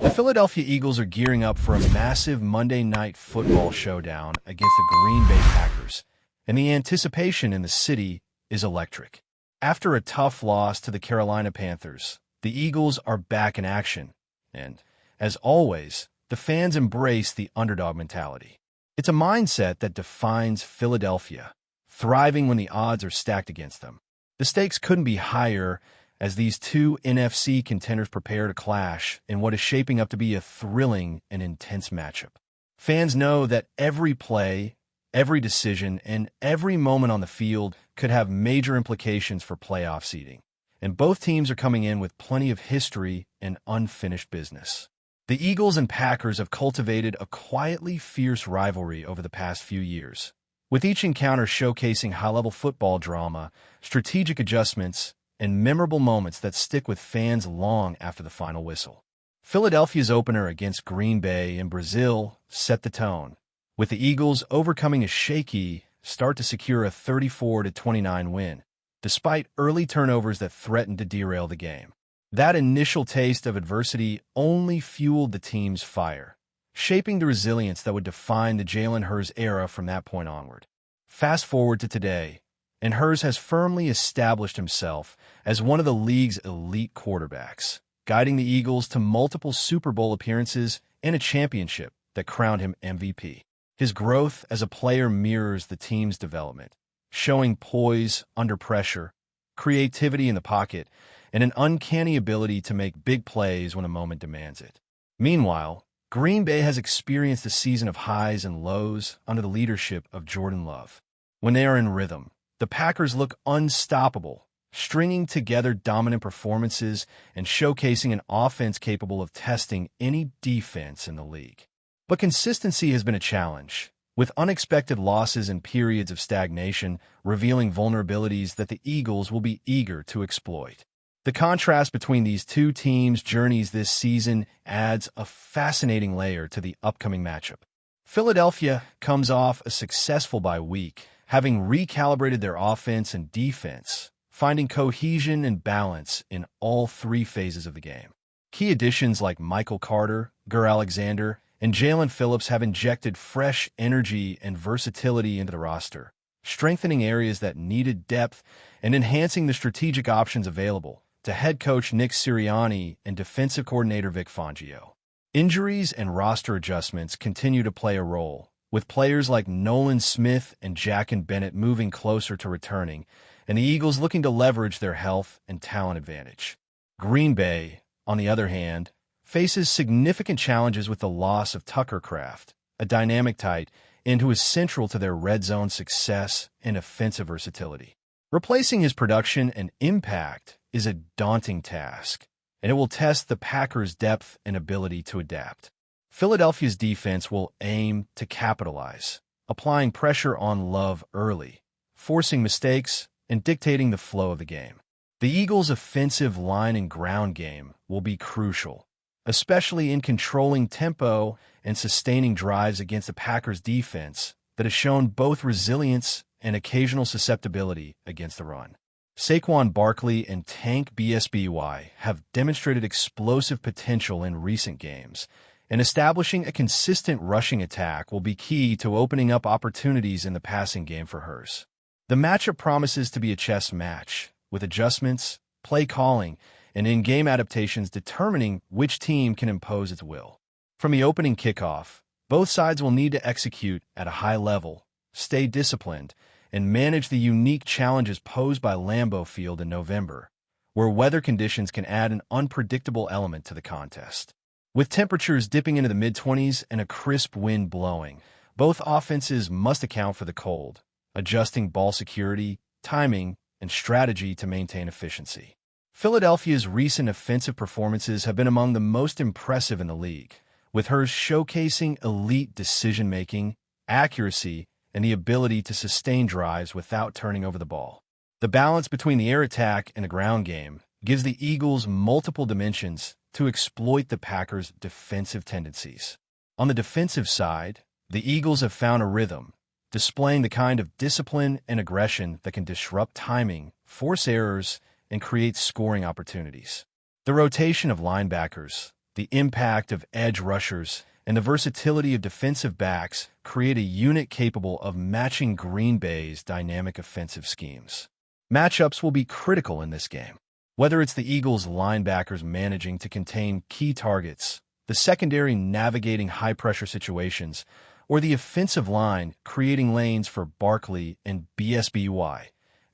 The Philadelphia Eagles are gearing up for a massive Monday Night Football showdown against the Green Bay Packers, and the anticipation in the city is electric. After a tough loss to the Carolina Panthers, the Eagles are back in action, and, as always, the fans embrace the underdog mentality. It's a mindset that defines Philadelphia, thriving when the odds are stacked against them. The stakes couldn't be higher as these two NFC contenders prepare to clash in what is shaping up to be a thrilling and intense matchup. Fans know that every play, every decision, and every moment on the field could have major implications for playoff seeding, and both teams are coming in with plenty of history and unfinished business. The Eagles and Packers have cultivated a quietly fierce rivalry over the past few years, with each encounter showcasing high-level football drama, strategic adjustments, and memorable moments that stick with fans long after the final whistle. Philadelphia's opener against Green Bay in Brazil set the tone, with the Eagles overcoming a shaky start to secure a 34-29 win, despite early turnovers that threatened to derail the game. That initial taste of adversity only fueled the team's fire, shaping the resilience that would define the Jalen Hurts era from that point onward. Fast forward to today, and Hurts has firmly established himself as one of the league's elite quarterbacks, guiding the Eagles to multiple Super Bowl appearances and a championship that crowned him MVP. His growth as a player mirrors the team's development, showing poise under pressure, creativity in the pocket, and an uncanny ability to make big plays when a moment demands it. Meanwhile, Green Bay has experienced a season of highs and lows under the leadership of Jordan Love. When they are in rhythm, the Packers look unstoppable, stringing together dominant performances and showcasing an offense capable of testing any defense in the league. But consistency has been a challenge, with unexpected losses and periods of stagnation revealing vulnerabilities that the Eagles will be eager to exploit. The contrast between these two teams' journeys this season adds a fascinating layer to the upcoming matchup. Philadelphia comes off a successful bye week, having recalibrated their offense and defense, finding cohesion and balance in all three phases of the game. Key additions like Michael Carter, Gur Alexander, and Jalen Phillips have injected fresh energy and versatility into the roster, strengthening areas that needed depth and enhancing the strategic options available to head coach Nick Sirianni and defensive coordinator Vic Fangio. Injuries and roster adjustments continue to play a role, with players like Nolan Smith and Jackson Bennett moving closer to returning, and the Eagles looking to leverage their health and talent advantage. Green Bay, on the other hand, faces significant challenges with the loss of Tucker Kraft, a dynamic tight end who is central to their red zone success and offensive versatility. Replacing his production and impact is a daunting task, and it will test the Packers' depth and ability to adapt. Philadelphia's defense will aim to capitalize, applying pressure on Love early, forcing mistakes, and dictating the flow of the game. The Eagles' offensive line and ground game will be crucial, especially in controlling tempo and sustaining drives against the Packers' defense that has shown both resilience and occasional susceptibility against the run. Saquon Barkley and Tank BSBY have demonstrated explosive potential in recent games, and establishing a consistent rushing attack will be key to opening up opportunities in the passing game for Hurts. The matchup promises to be a chess match, with adjustments, play calling, and in-game adaptations determining which team can impose its will. From the opening kickoff, both sides will need to execute at a high level, stay disciplined, and manage the unique challenges posed by Lambeau Field in November, where weather conditions can add an unpredictable element to the contest. With temperatures dipping into the mid-20s and a crisp wind blowing, both offenses must account for the cold, adjusting ball security, timing, and strategy to maintain efficiency. Philadelphia's recent offensive performances have been among the most impressive in the league, with Hurts showcasing elite decision-making, accuracy, and the ability to sustain drives without turning over the ball. The balance between the air attack and the ground game gives the Eagles multiple dimensions to exploit the Packers' defensive tendencies. On the defensive side, the Eagles have found a rhythm, displaying the kind of discipline and aggression that can disrupt timing, force errors, and create scoring opportunities. The rotation of linebackers, the impact of edge rushers, and the versatility of defensive backs create a unit capable of matching Green Bay's dynamic offensive schemes. Matchups will be critical in this game. Whether it's the Eagles' linebackers managing to contain key targets, the secondary navigating high-pressure situations, or the offensive line creating lanes for Barkley and BSBY,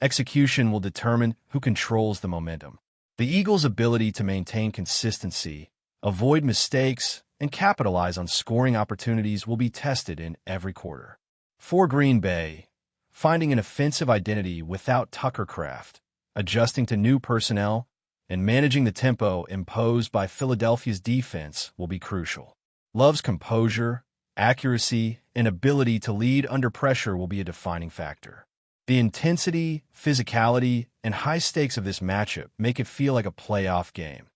execution will determine who controls the momentum. The Eagles' ability to maintain consistency, avoid mistakes, and capitalize on scoring opportunities will be tested in every quarter. For Green Bay, finding an offensive identity without Tucker Kraft, adjusting to new personnel, and managing the tempo imposed by Philadelphia's defense will be crucial. Love's composure, accuracy, and ability to lead under pressure will be a defining factor. The intensity, physicality, and high stakes of this matchup make it feel like a playoff game,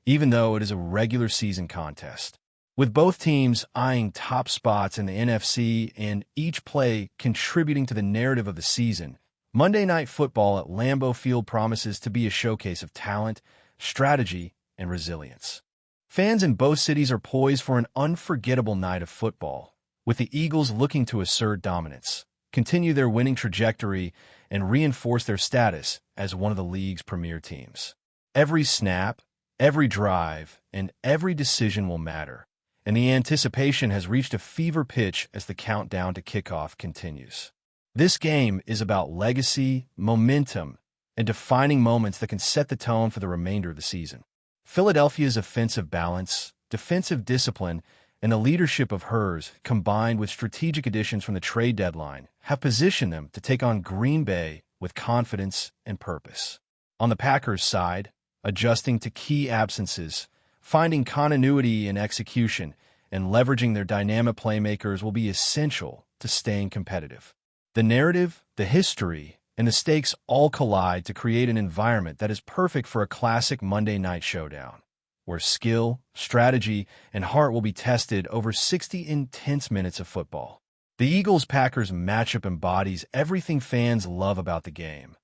even though it is a regular season contest. With both teams eyeing top spots in the NFC and each play contributing to the narrative of the season, Monday Night Football at Lambeau Field promises to be a showcase of talent, strategy, and resilience. Fans in both cities are poised for an unforgettable night of football, with the Eagles looking to assert dominance, continue their winning trajectory, and reinforce their status as one of the league's premier teams. Every snap, every drive, and every decision will matter, and the anticipation has reached a fever pitch as the countdown to kickoff continues. This game is about legacy, momentum, and defining moments that can set the tone for the remainder of the season. Philadelphia's offensive balance, defensive discipline, and the leadership of hers, combined with strategic additions from the trade deadline, have positioned them to take on Green Bay with confidence and purpose. On the Packers' side, adjusting to key absences, finding continuity in execution, and leveraging their dynamic playmakers will be essential to staying competitive. The narrative, the history, and the stakes all collide to create an environment that is perfect for a classic Monday night showdown, where skill, strategy, and heart will be tested over 60 intense minutes of football. The Eagles-Packers matchup embodies everything fans love about the game: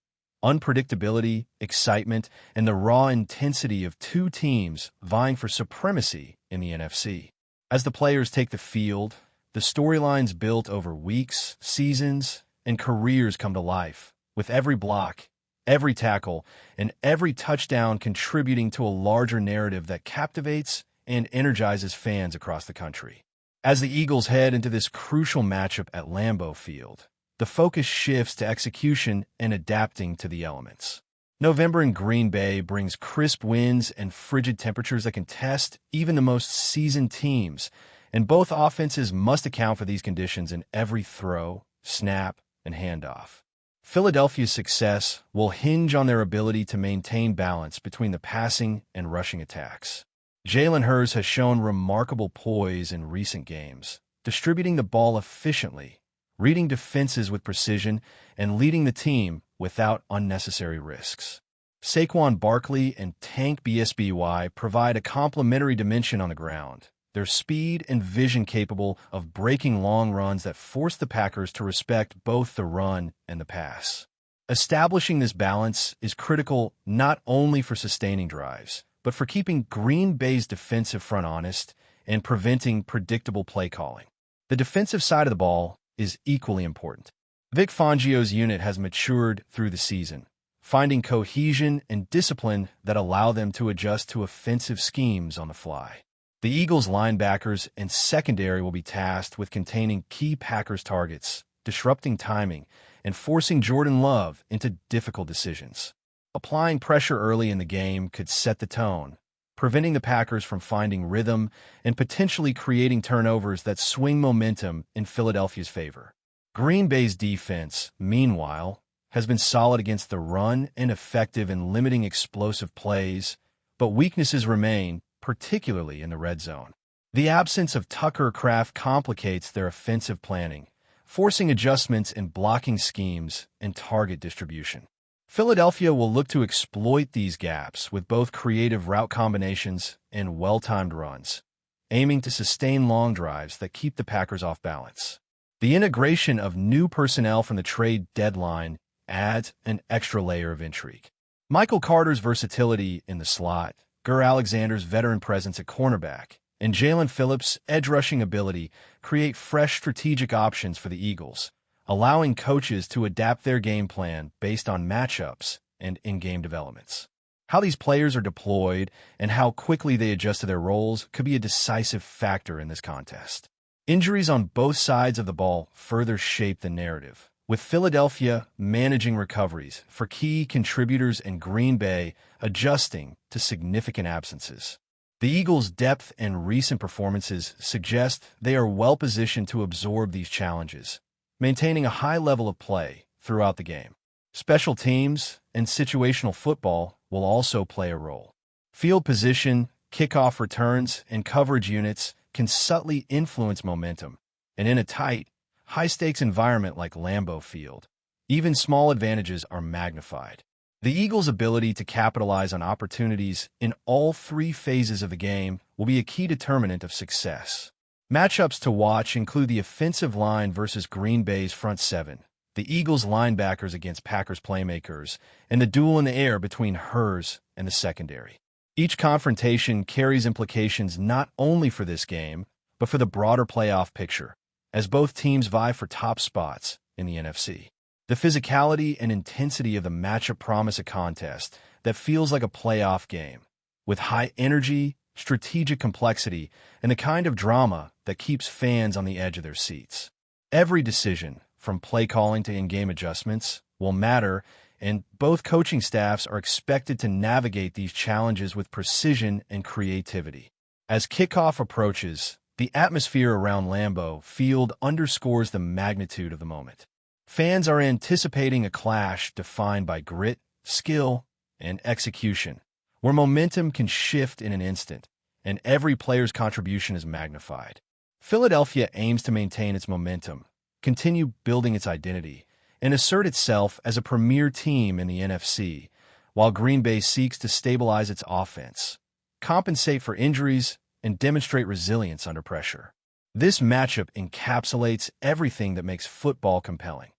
unpredictability, excitement, and the raw intensity of two teams vying for supremacy in the NFC. As the players take the field, the storylines built over weeks, seasons, and careers come to life, with every block, every tackle, and every touchdown contributing to a larger narrative that captivates and energizes fans across the country. As the Eagles head into this crucial matchup at Lambeau Field, the focus shifts to execution and adapting to the elements. November in Green Bay brings crisp winds and frigid temperatures that can test even the most seasoned teams, and both offenses must account for these conditions in every throw, snap, and handoff. Philadelphia's success will hinge on their ability to maintain balance between the passing and rushing attacks. Jalen Hurts has shown remarkable poise in recent games, distributing the ball efficiently, reading defenses with precision, and leading the team without unnecessary risks. Saquon Barkley and Tank BSBY provide a complementary dimension on the ground, their speed and vision capable of breaking long runs that force the Packers to respect both the run and the pass. Establishing this balance is critical not only for sustaining drives, but for keeping Green Bay's defensive front honest and preventing predictable play calling. The defensive side of the ball is equally important. Vic Fangio's unit has matured through the season, finding cohesion and discipline that allow them to adjust to offensive schemes on the fly. The Eagles' linebackers and secondary will be tasked with containing key Packers targets, disrupting timing, and forcing Jordan Love into difficult decisions. Applying pressure early in the game could set the tone, preventing the Packers from finding rhythm and potentially creating turnovers that swing momentum in Philadelphia's favor. Green Bay's defense, meanwhile, has been solid against the run and effective in limiting explosive plays, but weaknesses remain, particularly in the red zone. The absence of Tucker Kraft complicates their offensive planning, forcing adjustments in blocking schemes and target distribution. Philadelphia will look to exploit these gaps with both creative route combinations and well-timed runs, aiming to sustain long drives that keep the Packers off balance. The integration of new personnel from the trade deadline adds an extra layer of intrigue. Michael Carter's versatility in the slot, Alexander's veteran presence at cornerback, and Jalen Phillips' edge-rushing ability create fresh strategic options for the Eagles, allowing coaches to adapt their game plan based on matchups and in-game developments. How these players are deployed and how quickly they adjust to their roles could be a decisive factor in this contest. Injuries on both sides of the ball further shape the narrative, with Philadelphia managing recoveries for key contributors and Green Bay adjusting to significant absences. The Eagles' depth and recent performances suggest they are well-positioned to absorb these challenges, maintaining a high level of play throughout the game. Special teams and situational football will also play a role. Field position, kickoff returns, and coverage units can subtly influence momentum, and in a tight, high-stakes environment like Lambeau Field, even small advantages are magnified. The Eagles' ability to capitalize on opportunities in all three phases of the game will be a key determinant of success. Matchups to watch include the offensive line versus Green Bay's front seven, the Eagles' linebackers against Packers' playmakers, and the duel in the air between Hers and the secondary. Each confrontation carries implications not only for this game, but for the broader playoff picture, as both teams vie for top spots in the NFC. The physicality and intensity of the matchup promise a contest that feels like a playoff game, with high energy, strategic complexity, and the kind of drama that keeps fans on the edge of their seats. Every decision, from play calling to in-game adjustments, will matter, and both coaching staffs are expected to navigate these challenges with precision and creativity. As kickoff approaches, the atmosphere around Lambeau Field underscores the magnitude of the moment. Fans are anticipating a clash defined by grit, skill, and execution, where momentum can shift in an instant, and every player's contribution is magnified. Philadelphia aims to maintain its momentum, continue building its identity, and assert itself as a premier team in the NFC, while Green Bay seeks to stabilize its offense, compensate for injuries, and demonstrate resilience under pressure. This matchup encapsulates everything that makes football compelling.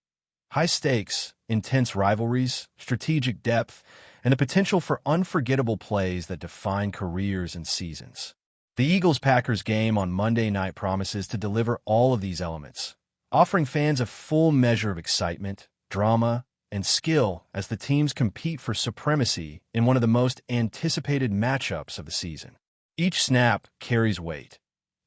High stakes, intense rivalries, strategic depth, and the potential for unforgettable plays that define careers and seasons. The Eagles-Packers game on Monday night promises to deliver all of these elements, offering fans a full measure of excitement, drama, and skill as the teams compete for supremacy in one of the most anticipated matchups of the season. Each snap carries weight.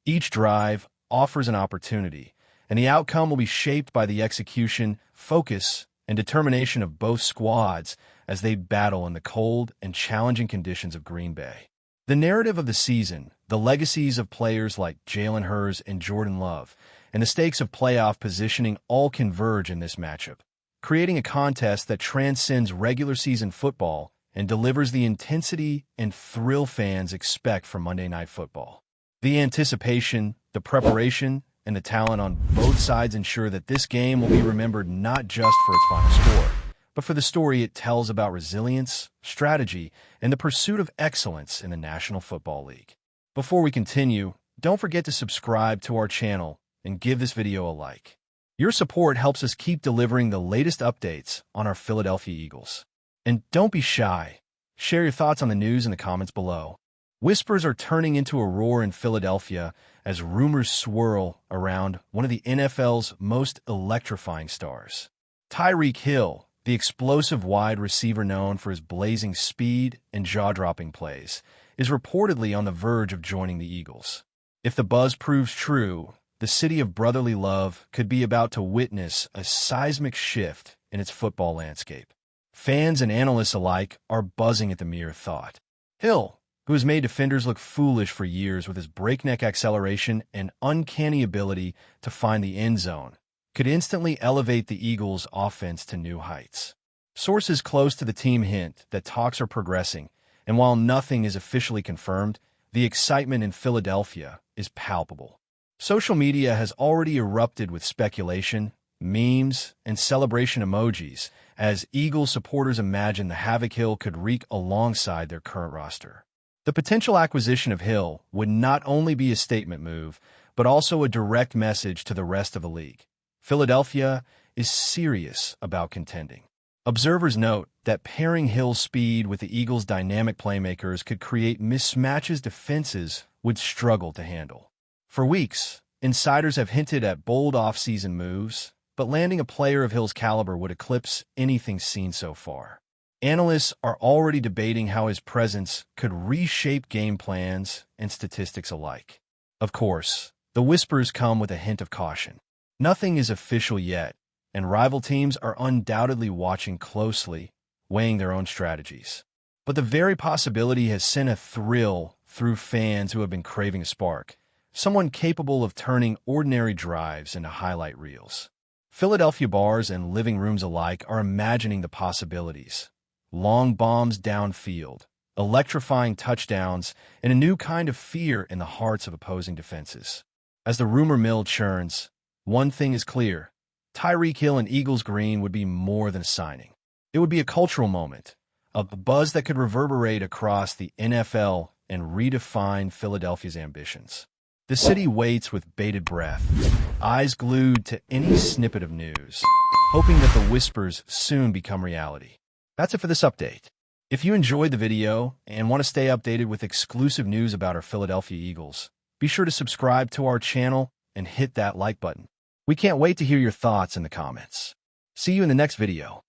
Each drive offers an opportunity, and the outcome will be shaped by the execution, focus, and determination of both squads as they battle in the cold and challenging conditions of Green Bay. The narrative of the season, the legacies of players like Jalen Hurts and Jordan Love, and the stakes of playoff positioning all converge in this matchup, creating a contest that transcends regular season football and delivers the intensity and thrill fans expect from Monday Night Football. The anticipation, the preparation, and the talent on both sides ensure that this game will be remembered not just for its final score, but for the story it tells about resilience, strategy, and the pursuit of excellence in the National Football League. Before we continue, don't forget to subscribe to our channel and give this video a like. Your support helps us keep delivering the latest updates on our Philadelphia Eagles. And don't be shy. Share your thoughts on the news in the comments below. Whispers are turning into a roar in Philadelphia as rumors swirl around one of the NFL's most electrifying stars. TYREEK Hill, the explosive wide receiver known for his blazing speed and jaw-dropping plays, is reportedly on the verge of joining the Eagles. If the buzz proves true, the city of brotherly love could be about to witness a seismic shift in its football landscape. Fans and analysts alike are buzzing at the mere thought. Hill, who has made defenders look foolish for years with his breakneck acceleration and uncanny ability to find the end zone, could instantly elevate the Eagles' offense to new heights. Sources close to the team hint that talks are progressing, and while nothing is officially confirmed, the excitement in Philadelphia is palpable. Social media has already erupted with speculation, memes, and celebration emojis as Eagles supporters imagine the havoc Hill could wreak alongside their current roster. The potential acquisition of Hill would not only be a statement move, but also a direct message to the rest of the league. Philadelphia is serious about contending. Observers note that pairing Hill's speed with the Eagles' dynamic playmakers could create mismatches defenses would struggle to handle. For weeks, insiders have hinted at bold offseason moves, but landing a player of Hill's caliber would eclipse anything seen so far. Analysts are already debating how his presence could reshape game plans and statistics alike. Of course, the whispers come with a hint of caution. Nothing is official yet, and rival teams are undoubtedly watching closely, weighing their own strategies. But the very possibility has sent a thrill through fans who have been craving a spark, someone capable of turning ordinary drives into highlight reels. Philadelphia bars and living rooms alike are imagining the possibilities. Long bombs downfield, electrifying touchdowns, and a new kind of fear in the hearts of opposing defenses. As the rumor mill churns, one thing is clear. TYREEK Hill and Eagles Green would be more than a signing. It would be a cultural moment, a buzz that could reverberate across the NFL and redefine Philadelphia's ambitions. The city waits with bated breath, eyes glued to any snippet of news, hoping that the whispers soon become reality. That's it for this update. If you enjoyed the video and want to stay updated with exclusive news about our Philadelphia Eagles, be sure to subscribe to our channel and hit that like button. We can't wait to hear your thoughts in the comments. See you in the next video.